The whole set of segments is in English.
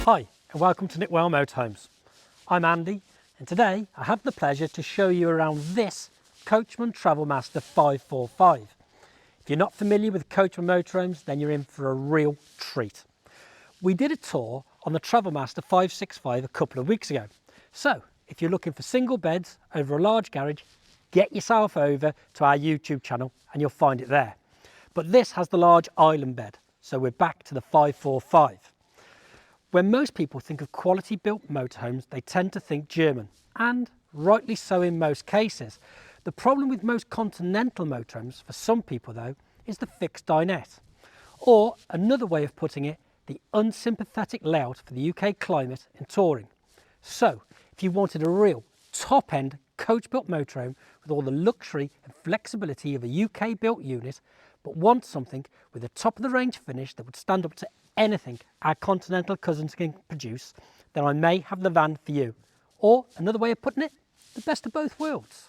Hi and welcome to Nickwell Motorhomes. I'm Andy and today I have the pleasure to show you around this Coachman Travelmaster 545. If you're not familiar with Coachman Motorhomes, then you're in for a real treat. We did a tour on the Travelmaster 565 a couple of weeks ago. So if you're looking for single beds over a large garage, get yourself over to our YouTube channel and you'll find it there. But this has the large island bed, so we're back to the 545. When most people think of quality built motorhomes, they tend to think German, and rightly so in most cases. The problem with most continental motorhomes, for some people though, is the fixed dinette. Or another way of putting it, the unsympathetic layout for the UK climate and touring. So if you wanted a real top end coach built motorhome with all the luxury and flexibility of a UK built unit, but want something with a top of the range finish that would stand up to anything our continental cousins can produce, then I may have the van for you. Or another way of putting it, the best of both worlds.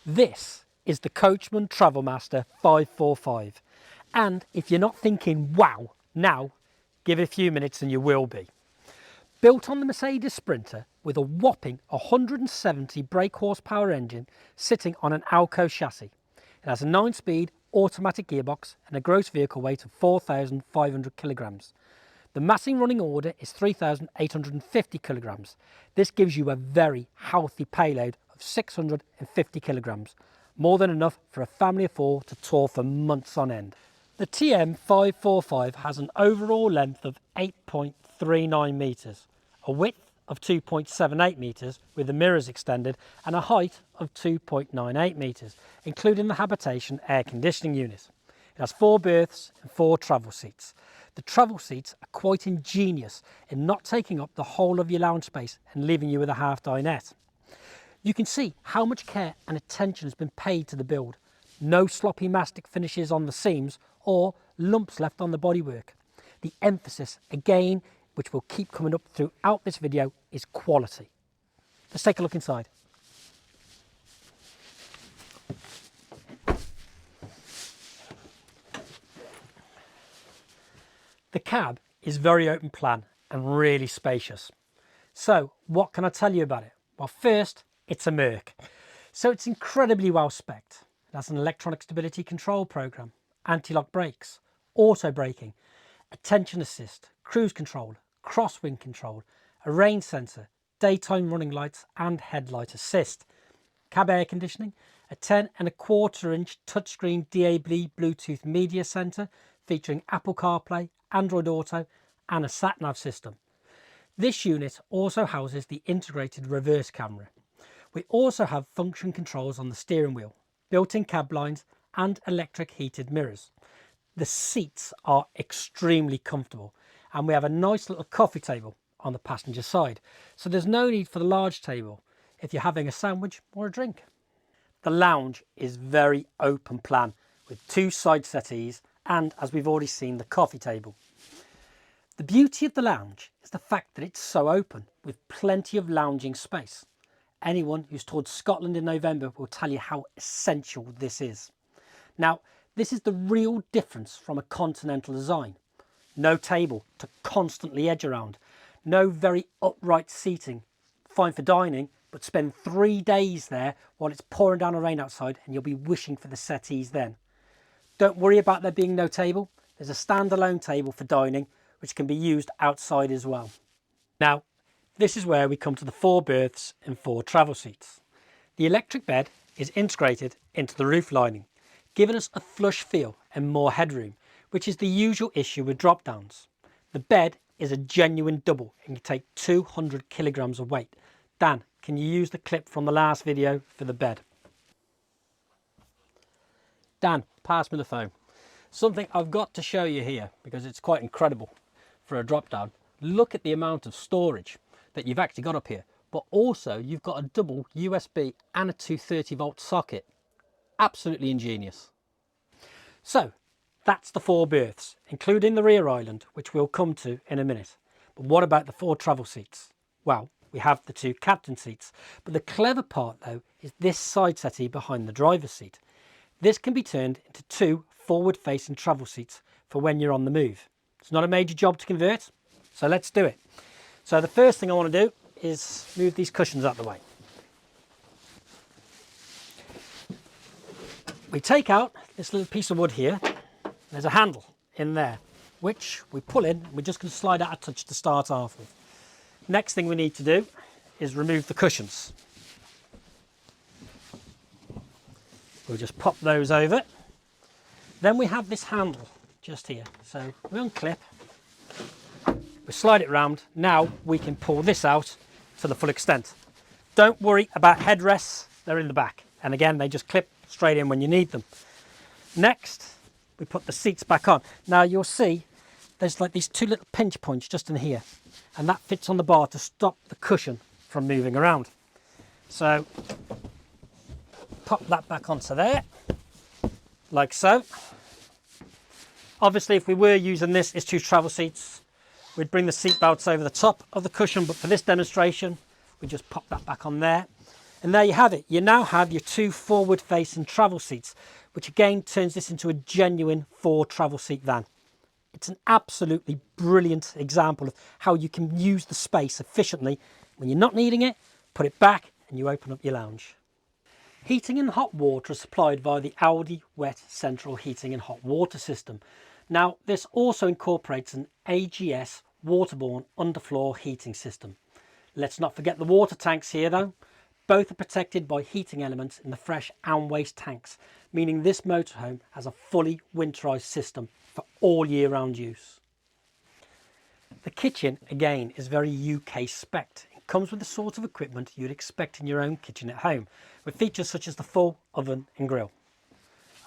This is the Coachman Travelmaster 545. And if you're not thinking, wow, now, give it a few minutes and you will be. Built on the Mercedes Sprinter with a whopping 170 brake horsepower engine sitting on an Alco chassis. It has a 9-speed automatic gearbox and a gross vehicle weight of 4,500 kilograms. The massing running order is 3,850 kilograms. This gives you a very healthy payload of 650 kilograms, more than enough for a family of 4 to tour for months on end. The TM545 has an overall length of 8.39 metres, a width of 2.78 metres with the mirrors extended, and a height of 2.98 metres, including the habitation air conditioning unit. It has 4 berths and 4 travel seats. The travel seats are quite ingenious in not taking up the whole of your lounge space and leaving you with a half dinette. You can see how much care and attention has been paid to the build. No sloppy mastic finishes on the seams or lumps left on the bodywork. The emphasis, again, which will keep coming up throughout this video, is quality. Let's take a look inside. The cab is very open plan and really spacious. So what can I tell you about it? Well, first, it's a Merc. So it's incredibly well spec'd. It has an electronic stability control program, anti-lock brakes, auto braking, attention assist, cruise control, crosswind control, a rain sensor, daytime running lights and headlight assist, cab air conditioning, a 10.25-inch touchscreen DAB Bluetooth media center featuring Apple CarPlay, Android Auto and a sat-nav system. This unit also houses the integrated reverse camera. We also have function controls on the steering wheel, built-in cab blinds and electric heated mirrors. The seats are extremely comfortable and we have a nice little coffee table on the passenger side, so there's no need for the large table if you're having a sandwich or a drink. The lounge is very open plan with 2 side settees and, as we've already seen, the coffee table. The beauty of the lounge is the fact that it's so open with plenty of lounging space. Anyone who's toured Scotland in November will tell you how essential this is. Now, this is the real difference from a continental design. No table to constantly edge around. No very upright seating. Fine for dining, but spend 3 days there while it's pouring down a rain outside and you'll be wishing for the settees then. Don't worry about there being no table. There's a standalone table for dining, which can be used outside as well. Now, this is where we come to the 4 berths and 4 travel seats. The electric bed is integrated into the roof lining, giving us a flush feel and more headroom, which is the usual issue with drop downs. The bed is a genuine double and can take 200 kilograms of weight. Dan, can you use the clip from the last video for the bed? Dan, pass me the phone. Something I've got to show you here because it's quite incredible for a drop down. Look at the amount of storage that you've actually got up here, but also you've got a double USB and a 230 volt socket. Absolutely ingenious. So that's the 4 berths, including the rear island, which we'll come to in a minute. But what about the 4 travel seats? Well, we have the 2 captain seats, but the clever part though is this side settee behind the driver's seat. This can be turned into 2 forward facing travel seats for when you're on the move. It's not a major job to convert, So let's do it. So the first thing I want to do is move these cushions out of the way. We take out this little piece of wood here. There's a handle in there, which we pull in. We're just going to slide out a touch to start off with. Next thing we need to do is remove the cushions. We'll just pop those over. Then we have this handle just here. So we unclip, we slide it round. Now we can pull this out to the full extent. Don't worry about headrests, they're in the back. And again, they just clip straight in when you need them. Next, we put the seats back on. Now you'll see there's like these two little pinch points just in here, and that fits on the bar to stop the cushion from moving around. So pop that back onto there, like so. Obviously, if we were using this as two travel seats, we'd bring the seat belts over the top of the cushion, but for this demonstration, we just pop that back on there. And there you have it. You now have your two forward-facing travel seats, which again turns this into a genuine 4 travel seat van. It's an absolutely brilliant example of how you can use the space efficiently. When you're not needing it, put it back and you open up your lounge. Heating and hot water is supplied via the Audi Wet Central Heating and Hot Water System. Now, this also incorporates an AGS waterborne underfloor heating system. Let's not forget the water tanks here though. Both are protected by heating elements in the fresh and waste tanks, meaning this motorhome has a fully winterized system for all year round use. The kitchen, again, is very UK spec'd. It comes with the sort of equipment you'd expect in your own kitchen at home, with features such as the full oven and grill,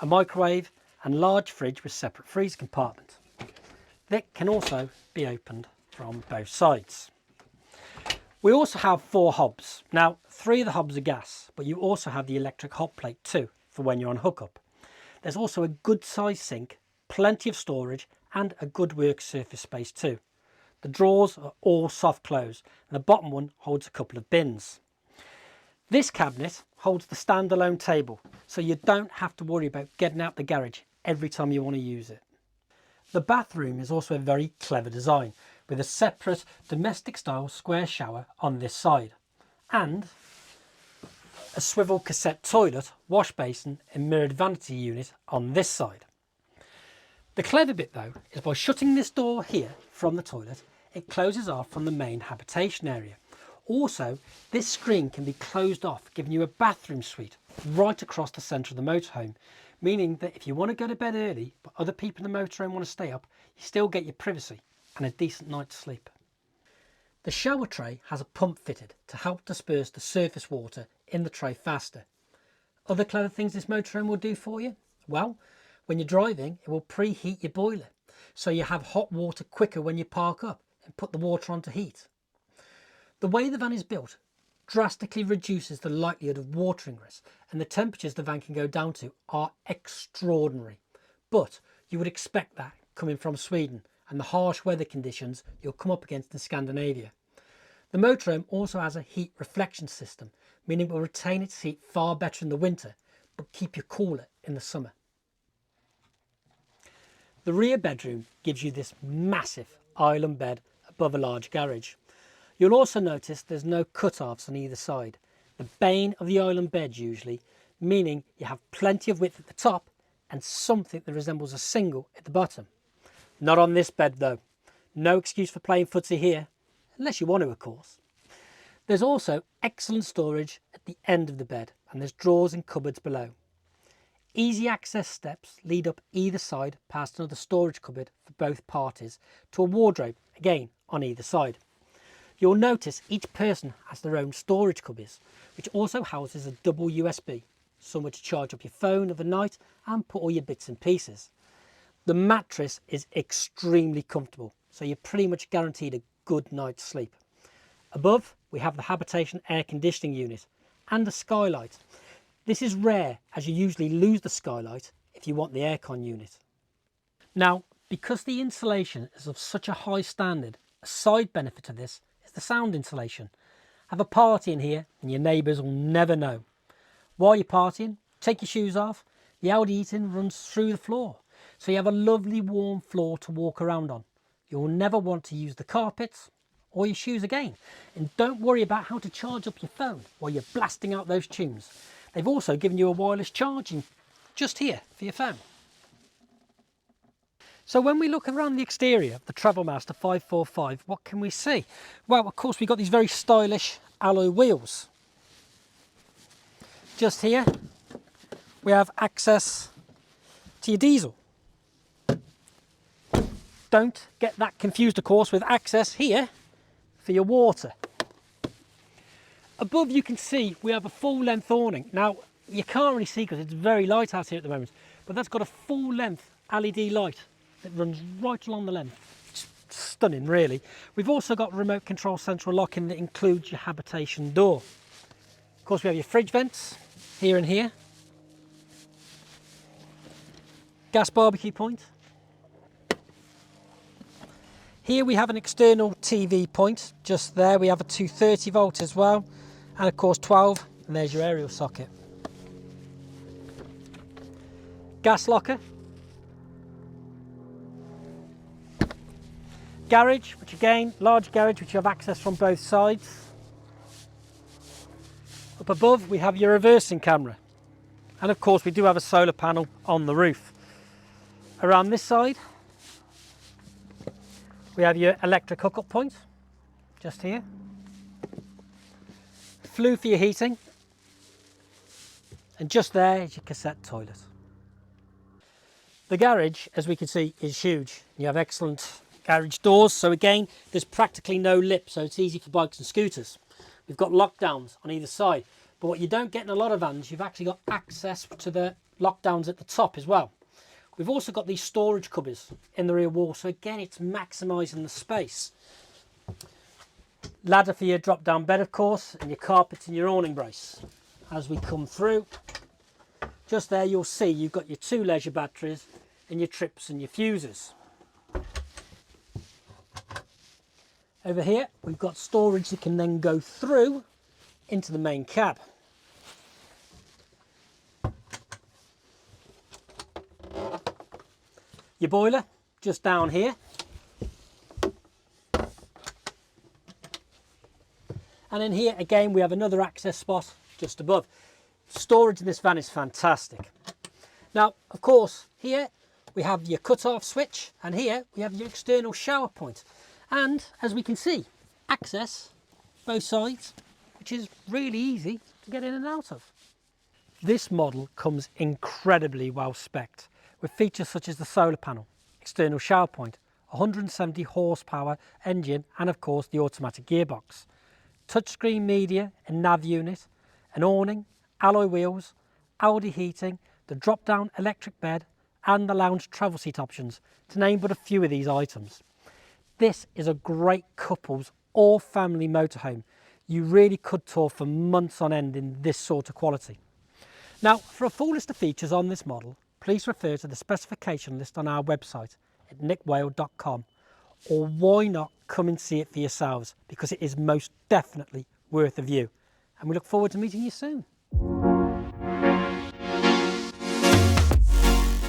a microwave and large fridge with separate freezer compartment. That can also be opened from both sides. We also have 4 hobs. Now, 3 of the hobs are gas, but you also have the electric hot plate too, for when you're on hookup. There's also a good sized sink, plenty of storage, and a good work surface space too. The drawers are all soft close, and the bottom one holds a couple of bins. This cabinet holds the standalone table, so you don't have to worry about getting out the garage every time you want to use it. The bathroom is also a very clever design, with a separate domestic style square shower on this side and a swivel cassette toilet, wash basin and mirrored vanity unit on this side. The clever bit though is by shutting this door here from the toilet, it closes off from the main habitation area. Also, this screen can be closed off, giving you a bathroom suite right across the centre of the motorhome, meaning that if you want to go to bed early but other people in the motorhome want to stay up, you still get your privacy and a decent night's sleep. The shower tray has a pump fitted to help disperse the surface water in the tray faster. Other clever things this motorhome will do for you? Well, when you're driving, it will preheat your boiler, so you have hot water quicker when you park up and put the water on to heat. The way the van is built drastically reduces the likelihood of water ingress, and the temperatures the van can go down to are extraordinary. But you would expect that coming from Sweden and the harsh weather conditions you'll come up against in Scandinavia. The motorhome also has a heat reflection system, meaning it will retain its heat far better in the winter, but keep you cooler in the summer. The rear bedroom gives you this massive island bed above a large garage. You'll also notice there's no cut-offs on either side, the bane of the island bed usually, meaning you have plenty of width at the top and something that resembles a single at the bottom. Not on this bed though. No excuse for playing footsie here, unless you want to of course. There's also excellent storage at the end of the bed, and there's drawers and cupboards below. Easy access steps lead up either side past another storage cupboard for both parties to a wardrobe, again on either side. You'll notice each person has their own storage cubbies, which also houses a double USB, somewhere to charge up your phone overnight and put all your bits and pieces. The mattress is extremely comfortable, so you're pretty much guaranteed a good night's sleep. Above, we have the habitation air conditioning unit and a skylight. This is rare, as you usually lose the skylight if you want the aircon unit. Now, because the insulation is of such a high standard, a side benefit of this is the sound insulation. Have a party in here and your neighbours will never know. While you're partying, take your shoes off. The Audi heating runs through the floor, so you have a lovely warm floor to walk around on. you'll never want to use the carpets or your shoes again. And don't worry about how to charge up your phone while you're blasting out those tunes. They've also given you a wireless charging just here for your phone. So when we look around the exterior of the Travelmaster 545, what can we see? Well, of course, we've got these very stylish alloy wheels. Just here, we have access to your diesel. Don't get that confused, of course, with access here for your water. Above you can see we have a full length awning. Now, you can't really see because it's very light out here at the moment, but that's got a full length LED light that runs right along the length. It's stunning, really. We've also got remote control central locking that includes your habitation door. Of course, we have your fridge vents here and here. Gas barbecue point. Here we have an external TV point, just there. We have a 230 volt as well, and of course 12, and there's your aerial socket. Gas locker. Garage, which again, large garage, which you have access from both sides. Up above we have your reversing camera, and of course we do have a solar panel on the roof. Around this side we have your electric hookup point, just here. Flue for your heating, and just there is your cassette toilet. The garage, as we can see, is huge. You have excellent garage doors, so again, there's practically no lip, so it's easy for bikes and scooters. We've got lockdowns on either side, but what you don't get in a lot of vans, you've actually got access to the lockdowns at the top as well. We've also got these storage cupboards in the rear wall, so again, it's maximising the space. Ladder for your drop-down bed, of course, and your carpets and your awning brace. As we come through, just there you'll see you've got your 2 leisure batteries and your trips and your fuses. Over here, we've got storage that can then go through into the main cab. Your boiler, just down here. And in here, again, we have another access spot just above. Storage in this van is fantastic. Now, of course, here we have your cut-off switch, and here we have your external shower point. And as we can see, access both sides, which is really easy to get in and out of. This model comes incredibly well spec'd, with features such as the solar panel, external shower point, 170 horsepower engine, and of course the automatic gearbox. Touchscreen media and nav unit, an awning, alloy wheels, Audi heating, the drop-down electric bed, and the lounge travel seat options, to name but a few of these items. This is a great couples or family motorhome. You really could tour for months on end in this sort of quality. Now, for a full list of features on this model, please refer to the specification list on our website at nickwhale.com, or why not come and see it for yourselves, because it is most definitely worth a view. And we look forward to meeting you soon.